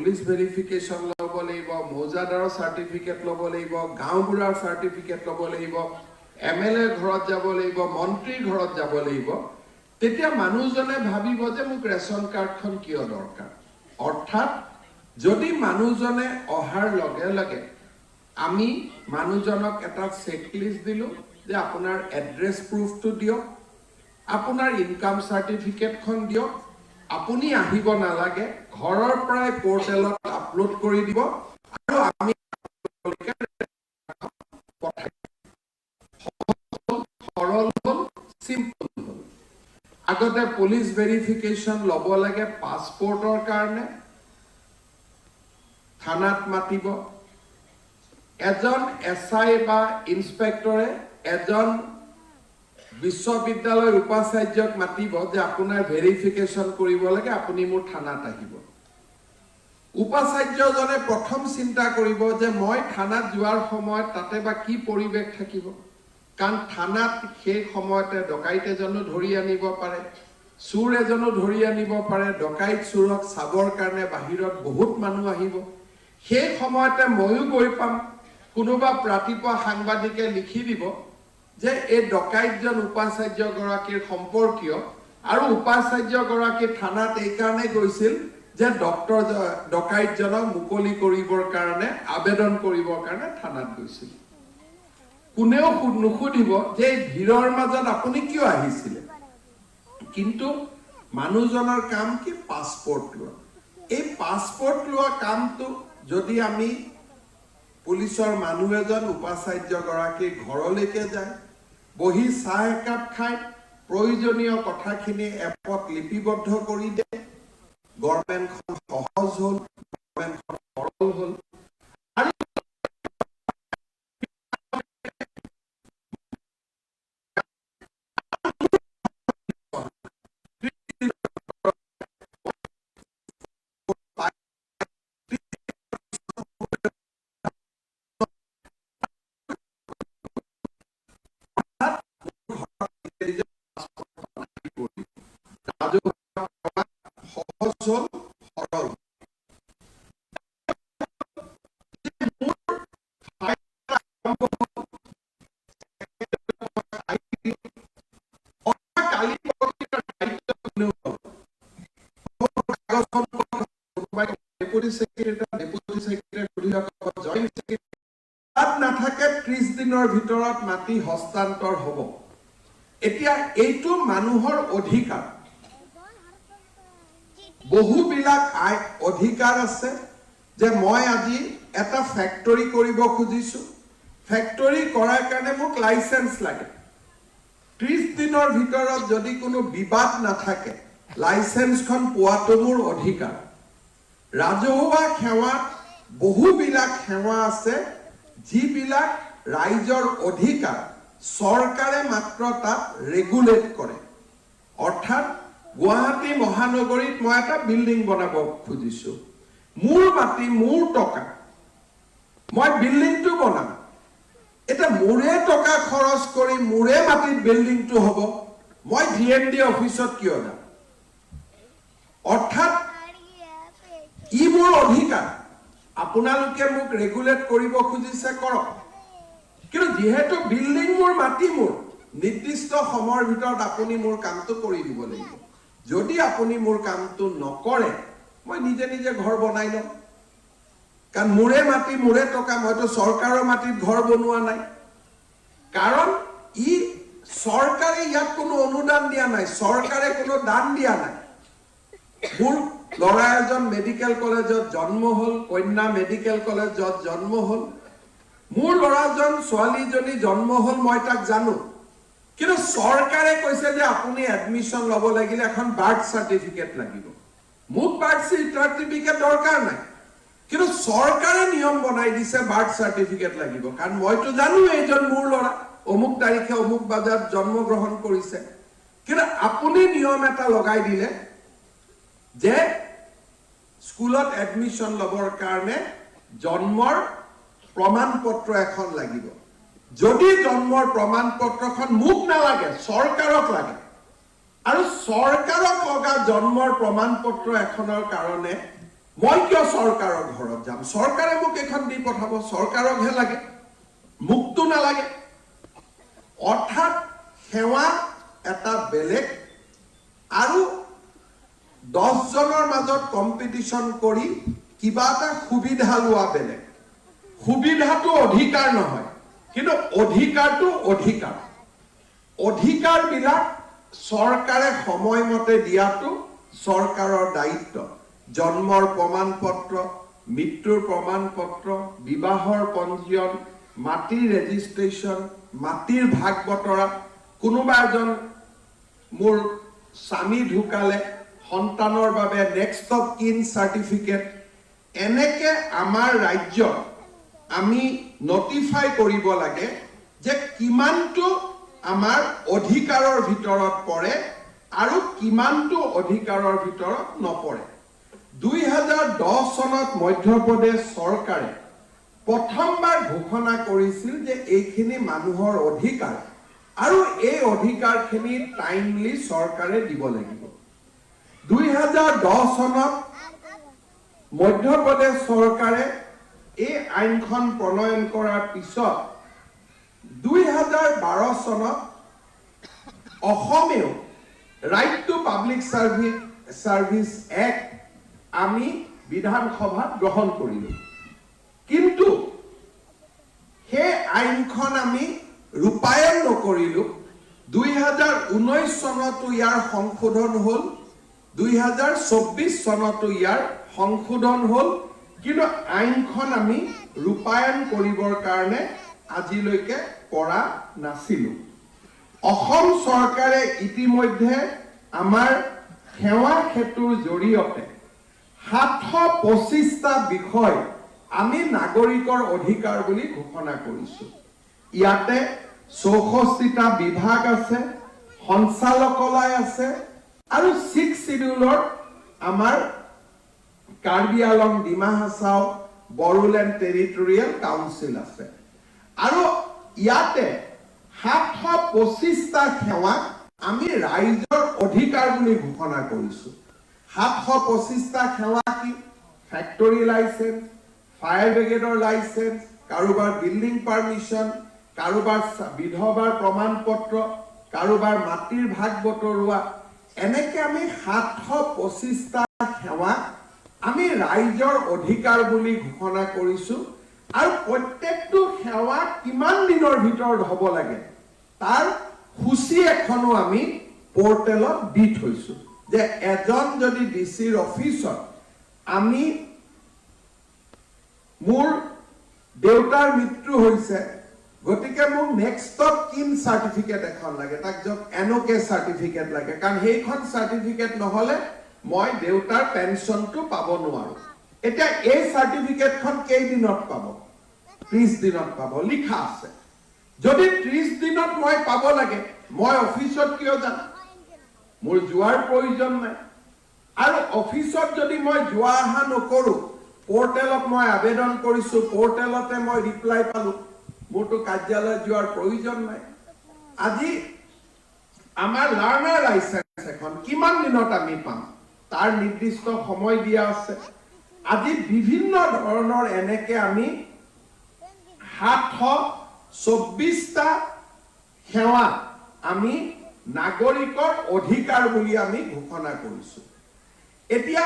Police verification ল'ব লাগিব, মৌজাদাৰৰ certificate ল'ব লাগিব, গাঁওবুঢ়াৰ চাৰ্টিফিকেট ল'ব লাগিব, MLA ঘৰত যাব লাগিব, মন্ত্ৰীৰ ঘৰত যাব লাগিব, তেতিয়া মানুহজনে ভাবিব যে মোক ৰেচন কাৰ্ডখন কিয় দৰকাৰ। অৰ্থাৎ যদি মানুহজনে অহাৰ লগে লগে আমি মানুহজনক এটা চেকলিষ্ট দিলোঁ যে আপোনাৰ এড্ৰেছ প্ৰুফটো দিয়ক, আপোনাৰ ইনকাম চাৰ্টিফিকেটখন দিয়ক, আপুনি আহিব নালাগে, ঘৰৰ পৰাই পৰ্টেলত আপলোড কৰি দিব আৰু আমি সৰল হ'ল, চিম্পল হ'ল। আগতে পুলিচ ভেৰিফিকেশ্যন ল'ব লাগে পাছপৰ্টৰ কাৰণে, থানাত মাতিব, এজন SI বা ইন্সপেক্টৰে এজন বিশ্ববিদ্যালয়ৰ উপাচাৰ্যক মাতিব যে আপোনাৰ ভেৰিফিকেশ্যন কৰিব লাগে, আপুনি মোৰ থানাত আহিব। উপাচাৰ্যজনে প্ৰথম চিন্তা কৰিব যে মই থানাত যোৱাৰ সময়ত তাতে বা কি পৰিৱেশ থাকিব, কাৰণ থানাত সেই সময়তে ডকাইত এজনো ধৰি আনিব পাৰে, চোৰ এজনো ধৰি আনিব পাৰে, ডকাইত চোৰক চাবৰ কাৰণে বাহিৰত বহুত মানুহ আহিব। সেই সময়তে ময়ো গৈ পাম, কোনোবা ৰাতিপুৱা সাংবাদিকে লিখি দিব যে এই ডকাইতজন উপাচাৰ্যগৰাকীৰ সম্পৰ্কীয় আৰু উপাচাৰ্যগৰাকী থানাত এইকাৰণে গৈছিল যে ডকাইতজনক মুকলি কৰিবৰ কাৰণে আবেদন কৰিবৰ কাৰণে থানাত গৈছিল। কোনেও নুসুধিব যে এই ভিৰৰ মাজত আপুনি কিয় আহিছিলে, কিন্তু মানুহজনৰ কাম কি পাছপৰ্ট লোৱা। এই পাছপৰ্ট লোৱা কামটো যদি আমি পুলিচৰ মানুহ এজন উপাচাৰ্যগৰাকীৰ ঘৰলৈকে যায়, বহি চাহ একাপ খাই প্ৰয়োজনীয় কথাখিনি এপত লিপিবদ্ধ কৰি দিয়ে, গভৰ্ণমেণ্টখন সহজ হ'ল, গভৰ্ণমেণ্টখন সৰল হ'ল। আৰু নাথাকে 30 দিনৰ ভিতৰত মাটি হস্তান্তৰ হ'ব। এতিয়া এইটো মানুহৰ অধিকাৰ, বহুবিলাক অধিকাৰ আছে যে মই আজি এটা ফেক্টৰী কৰিব খুজিছো, ফেক্টৰী কৰাৰ কাৰণে মোক লাইসেন্স লাগে। 30 দিনৰ ভিতৰত যদি কোনো বিবাদ নাথাকে লাইসেন্সখন পোৱাটো মোৰ অধিকাৰ। ৰাজহুৱা সেৱাত বহুবিলাক সেৱা আছে যিবিলাক ৰাইজৰ অধিকাৰ, চৰকাৰে মাত্ৰ তাত ৰেগুলেট কৰে। অৰ্থাৎ গুৱাহাটী মহানগৰীত মই এটা বিল্ডিং বনাব খুজিছো, মোৰ মাটি, মোৰ টকা, মই বিল্ডিংটো বনাম। এটা মোৰে টকা খৰচ কৰি মোৰে মাটিত বিল্ডিংটো হ'ব, মই GMD অফিচত কিয় যাম? অৰ্থাৎ ই মোৰ অধিকাৰ, আপোনালোকে মোক ৰেগুলেট কৰিব খুজিছে কৰক, কিন্তু যিহেতু বিল্ডিং মোৰ, মাটি মোৰ, নিৰ্দিষ্ট সময়ৰ ভিতৰত আপুনি মোৰ কামটো কৰি দিব লাগিব। যদি আপুনি মোৰ কামটো নকৰে মই নিজে নিজে ঘৰ বনাই লম, কাৰণ মোৰে মাটি, মোৰে টকা, মইতো চৰকাৰৰ মাটিত ঘৰ বনোৱা নাই। কাৰণ ই চৰকাৰে ইয়াত কোনো অনুদান দিয়া নাই, চৰকাৰে কোনো দান দিয়া নাই। মোৰ ল'ৰা এজন মেডিকেল কলেজত জন্ম হ'ল, কন্যা মেডিকেল কলেজত জন্ম হ'ল, মোৰ ল'ৰাজন ছোৱালীজনী জন্ম হ'ল, মই তাক জানো। কিন্তু চৰকাৰে কৈছে যে আপুনি এডমিশ্যন ল'ব লাগিলে এখন বাৰ্থ চাৰ্টিফিকেট লাগিব। মোক বাৰ্থ চাৰ্টিফিকেট দৰকাৰ নাই, কিন্তু চৰকাৰে নিয়ম বনাই দিছে বাৰ্থ চাৰ্টিফিকেট লাগিব, কাৰণ মইতো জানো এইজন মোৰ ল'ৰা, অমুক তাৰিখে অমুক বজাত জন্মগ্ৰহণ কৰিছে। কিন্তু আপুনি নিয়ম এটা লগাই দিলে যে স্কুলত এডমিশ্যন ল'বৰ কাৰণে জন্মৰ প্ৰমাণ পত্ৰ এখন লাগিব। যদি জন্মৰ প্ৰমাণ পত্ৰখন মোক নালাগে, চৰকাৰক লাগে, আৰু চৰকাৰক লগা জন্মৰ প্ৰমাণ পত্ৰ এখনৰ কাৰণে মই কিয় চৰকাৰৰ ঘৰত যাম? চৰকাৰে মোক এখন দি পঠাব, চৰকাৰকহে লাগে, মোকতো নালাগে। অৰ্থাৎ সেৱা এটা বেলেগ আৰু 10 জনৰ মাজত কম্পিটিশন কৰি কিবা এটা সুবিধা লোৱা বেলেগ। সুবিধাটো অধিকাৰ নহয়, কিন্তু অধিকাৰটো অধিকাৰ। অধিকাৰবিলাক চৰকাৰে সময়মতে দিয়াটো চৰকাৰৰ দায়িত্ব। জন্মৰ প্ৰমাণ পত্ৰ, মৃত্যুৰ প্ৰমাণ পত্ৰ, বিবাহৰ পঞ্জীয়ন, মাটিৰ ৰেজিষ্ট্ৰেশ্যন, মাটিৰ ভাগ বতৰা, কোনোবা এজন মোৰ স্বামী ঢুকালে সন্তানৰ বাবে নেক্সট অফ কিন চাৰ্টিফিকেট, এনেকে আমাৰ ৰাজ্যত আমি নটিফাই কৰিব লাগে যে কিমানটো আমাৰ অধিকাৰৰ ভিতৰত পৰে আৰু কিমানটো অধিকাৰৰ ভিতৰত নপৰে। 2010 চনত মধ্যপ্ৰদেশ চৰকাৰে প্ৰথমবাৰ ঘোষণা কৰিছিল যে এইখিনি মানুহৰ অধিকাৰ আৰু এই অধিকাৰখিনি টাইমলি চৰকাৰে দিব লাগিব। 2010 চনত মধ্যপ্ৰদেশ চৰকাৰে এই আইনখন প্ৰণয়ন কৰাৰ পিছত 2012 চনত অসমেও right to public service act আমি বিধানসভাত গ্ৰহণ কৰিলো। কিন্তু সেই আইনখন আমি ৰূপায়ণ নকৰিলো। 2019 চনতো ইয়াৰ সংশোধন হ'ল, 2024 চনতো ইয়াৰ সংশোধন হ'ল, কিন্তু আইনখন আমি ৰূপায়ণ কৰিবৰ কাৰণে আজিলৈকে পৰা নাছিলো। অসম চৰকাৰে ইতিমধ্যে আমাৰ সেৱা সেতুৰ জৰিয়তে 725টা বিষয় আমি নাগৰিকৰ অধিকাৰ বুলি ঘোষণা কৰিছো। ইয়াতে 64টা বিভাগ আছে, সঞ্চালকালয় আছে আৰু 6 শিডিউলৰ আমাৰ কাৰ্বি আলং, ডিমা হাছাও, বড়োলেণ্ড টেৰিটৰিয়েল কাউন্সিল আছে। আৰু ইয়াতে 725টা সেৱা আমি ৰাইজৰ অধিকাৰ বুলি ঘোষণা কৰিছো। 725টা সেৱা কি? ফেক্টৰী লাইসেন্স, ফায়াৰ ব্ৰিগেডৰ লাইসেন্স, কাৰোবাৰ বিল্ডিং পাৰমিশন, কাৰোবাৰ বিধৱাৰ প্ৰমাণ পত্ৰ, কাৰোবাৰ মাটিৰ ভাগ বতৰুৱা, এনেকে আমি 725টা সেৱা আমি ৰাইজৰ অধিকাৰ বুলি ঘোষণা কৰিছো। আৰু প্ৰত্যেকটো সেৱা কিমান দিনৰ ভিতৰত হ'ব লাগে তাৰ সূচী এখনো আমি পোৰ্টেলত দি থৈছো যে এজন যদি ডিচিৰ অফিচত আমি মোৰ দেউতাৰ মৃত্যু হৈছে, গতিকে মোক নেক্সট অফ কিন চাৰ্টিফিকেট এখন লাগে, তাক য'ত এনঅ'কে চাৰ্টিফিকেট লাগে, কাৰণ সেইখন চাৰ্টিফিকেট নহ'লে মই দেউতাৰ পেনশনটো পাব নোৱাৰো। এতিয়া এই চাৰ্টিফিকেটখন কেইদিনত পাব? 30 দিনত পাব, লিখা আছে। যদি 30 দিনত মই পাব লাগে, মই অফিচত কিয় যাম? মোৰ যোৱাৰ প্ৰয়োজন নাই। আৰু অফিচত যদি মই যোৱা অহা নকৰো, পোৰ্টেলত মই আবেদন কৰিছো, পোৰ্টেলতে মই ৰিপ্লাই পালো, মোৰতো কাৰ্যালয়ত যোৱাৰ প্ৰয়োজন নাই। আজি আমাৰ লাৰ্নাৰ লাইসেন্স এখন কিমান দিনত আমি পাম তাৰ নিৰ্দিষ্ট সময় দিয়া আছে। আজি বিভিন্ন ধৰণৰ এনেকে আমি 724টা সেৱা আমি নাগৰিকৰ অধিকাৰ বুলি আমি ঘোষণা কৰিছো। এতিয়া